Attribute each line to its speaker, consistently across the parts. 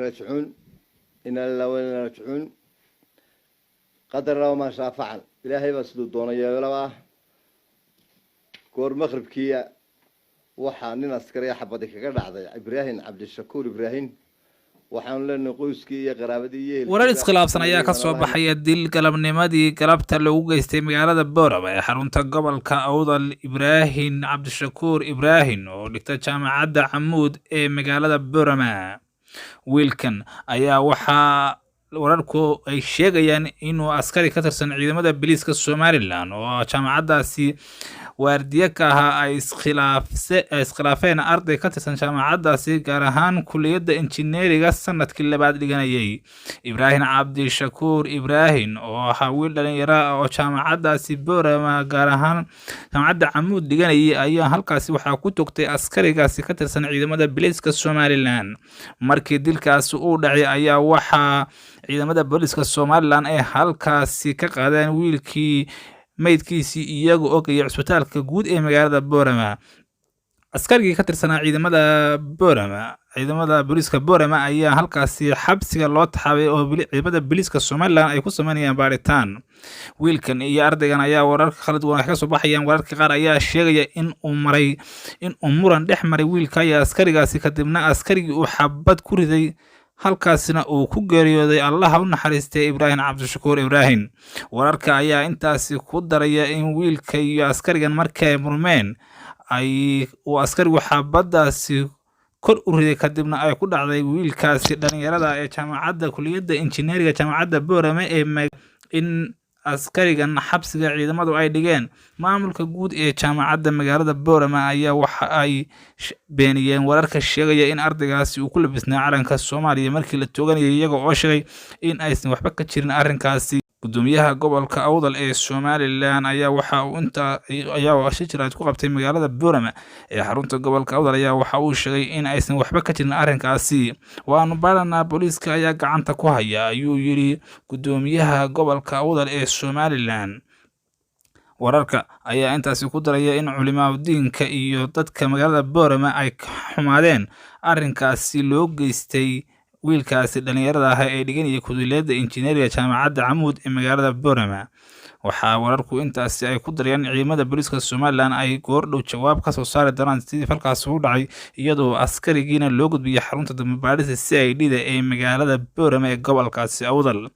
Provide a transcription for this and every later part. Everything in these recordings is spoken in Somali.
Speaker 1: راجعون إن الله وإنا راجعون قدر الله ما شاء فعل إلهي بس دون يا ولا كور مغرب كيا وحنين عسكرية حبتك كذا عذا إبراهيم عبد الشكور إبراهيم وحن لنا قوسكي قرابدية
Speaker 2: warar iskhilaafsan ayaa ka soo baxaya dil galabnimadii galabta lagu geystay magaalada Boorama ee xarunta gobolka Awdal Ibrahim Cabdishakuur Ibrahim oo dhigta jaamacadda Camuud ee magaalada Boorama wiilkan ayaa waxaa wararku ay sheegayaan inuu askari ka tirsan ciidamada booliiska Somaliland oo jaamacadaasi waardiye ka ahaa ay iskhilaafeen arday ka tirsan jaamacadaasi gaar ahaan kulliyadda injineeriga sanadkii labaad dhiganayay Ibrahim Cabdishakuur Ibrahim oo ahaa wiil dhalinyaro ah oo jaamacadaasi Boorama gaar ahaan jaamacadda Camuud dhiganayay ayaa halkaasi waxaa ku togtay askarigaasi ka tirsan ciidamada booliiska Somaliland markii dilkaasi uu dhacay ayaa waxaa ciidamada booliiska Somaliland ay halkaasi ka qaadeen wiilkii maydkiisii iyagu ogaya cusbitaalka guud ee magaalada Boorama askarigii ka tirsanaa ciidamada booliiska Boorama ayaa halkaasi xabsiga loo taxaabay oo ciidamada booliiska Somaliland ay ku sameeyeen baaritaan wiilkan iyo ardaygan ayaa wararka kala duwan ka soo baxayaan wararka qaar ayaa sheegaya in uu muran dhex maray wiilka iyo askarigaasi kadibna askarigii uu xabad ku riday halkaasina uu ku geeriyooday Allah u naxariistay Ibrahim Cabdishakuur Ibrahim wararka ayaa intaasi ku daraya in wiilka iyo askarigan markay murmeen uu askarigu xabadaasi kor u riday kadibna ay ku dhacday wiilkaasi dhalinyarada ee jaamacadda kulliyadda injineeriga jaamacadda Boorama ee in askarigan xabsiga ciidamadu ay dhigeen maamulka guud ee jaamacadda magaalada Boorama ayaa waxa ay beeniyeen wararka sheegaya in ardaygaasi uu ku labisnaa calanka Soomaaliya markii la tooganayay iyaga oo sheegay in aysan waxba ka jirin arrinkaasi gudoomiyaha gobolka Awdal ee Somaliland ayaa waxa uu shirjiraad ku qabtay magaalada Boorama ee xarunta gobolka Awdal ayaa waxa uu sheegay in aysan waxba ka jirin arrinkaasi waanu baaranaa booliiska ayaa gacanta ku haya ayuu yiri gudoomiyaha gobolka Awdal ee Somaliland wararka ayaa intaasi ku daraya in culimada iyo dadka magaalada Boorama ay xumaadeen arrinkaasi loo geystay wiilkaasi dhalinyarada ah ee dhiganaya kulliyadda injineeriga jaamacadda Camuud ee magaalada Boorama waxaa wararku intaasi ay ku darayaan ciidamada booliiska Somaliland ay goordhow jawaab ka soo saari doonaan sidii falkaas u dhacay iyadoo askarigiina loo gudbiyay xarunta dambaarista CID-da ee magaalada Boorama ee gobolkaasi Awdal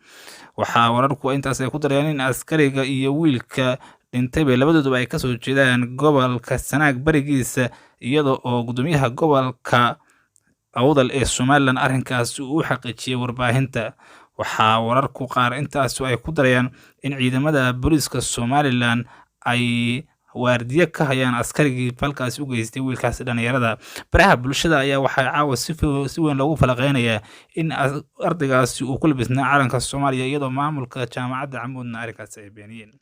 Speaker 2: waxaa wararku intaasi ay ku darayaan in askariga iyo wiilka dhintay labadooduba ay ka soo jeedaan gobolka Sanaag barigiisa iyadoo oo gudoomiyaha gobolka Awdal ee Somaliland arrinkaasi uu xaqiijiyay warbaahinta waxaa wararku qaar intaas ay ku darayaan in ciidamada booliiska Somaliland ay waardiye ka hayaan askarigii falkaasi u geystay wiilkaasi dhalinyarada baraha bulshada ayaa waxay caawa si weyn loogu falaqeynayaa in ardaygaasi uu ku labisnaa calanka Soomaaliya iyadoo maamulka jaamacadda Camuudna arrinkaasi ay beeniyeen